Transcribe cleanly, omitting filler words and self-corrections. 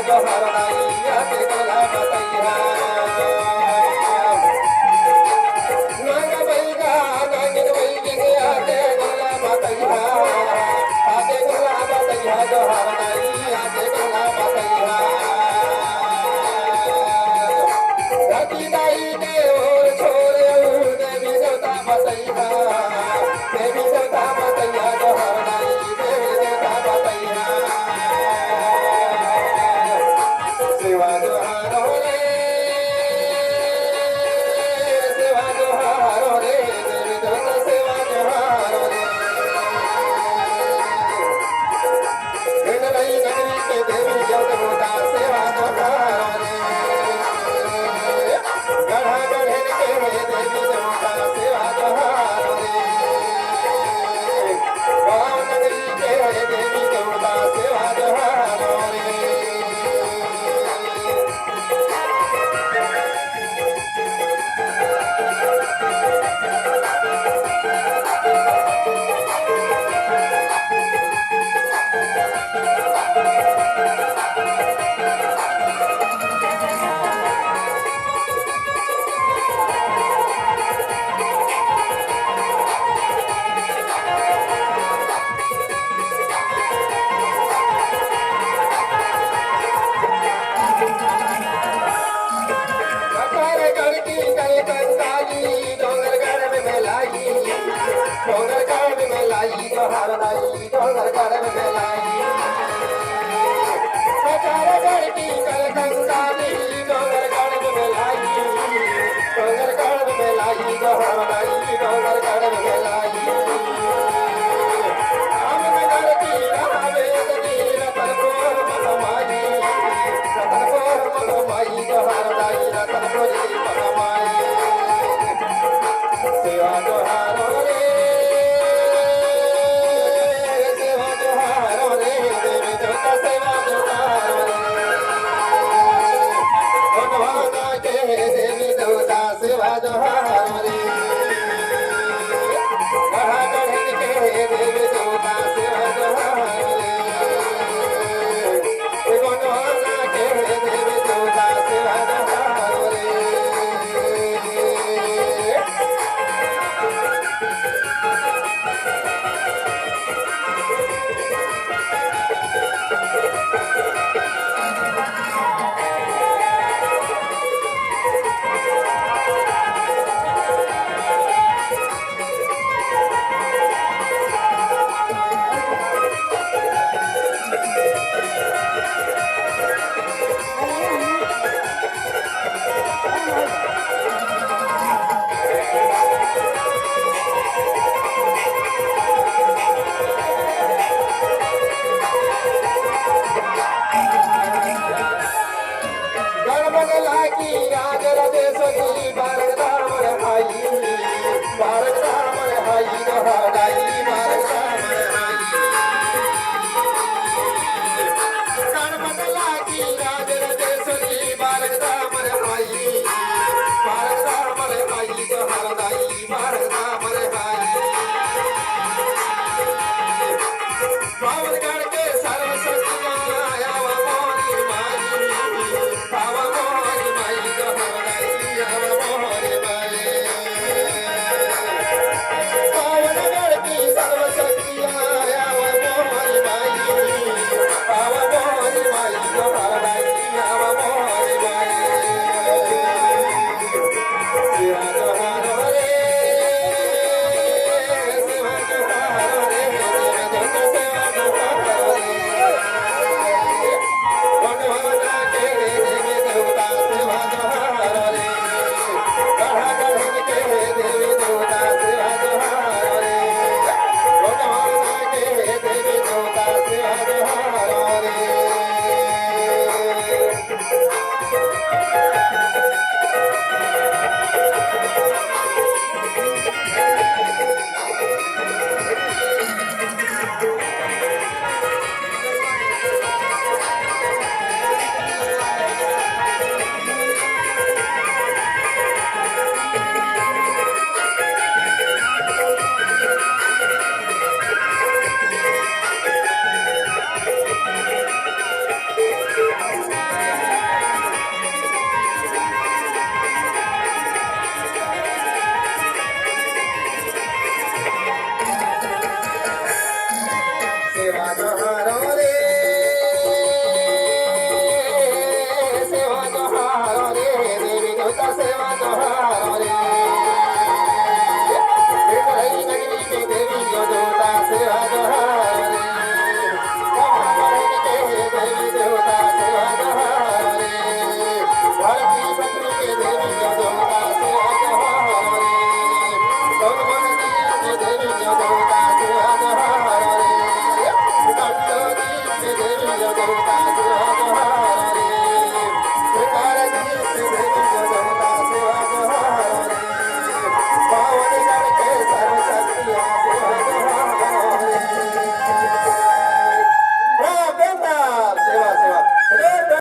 जो हर नाई आते गला बतैया नाग बैगा नागिन बैगी आते गला बतैया जो हर नाई आते गला बतैया धरती दाई के ओर छोड़े देवी देवता बतैया देवी देवता बतैया जो हर नाई देवी देवता बतैया सेवा जो हारो रे सेवा जो हारो रे देवी देवता सेवा जो हारो रे नगरी के देवी देवता सेवा जो हारो रे गढ़ा गढ़े के देवी देवता सेवा जो हारो रे गाँव नगरी के देवी देवता सेवा जो हारो रे डोंगर काढ़ में लाई जो हर नाई डोंगर काढ़ में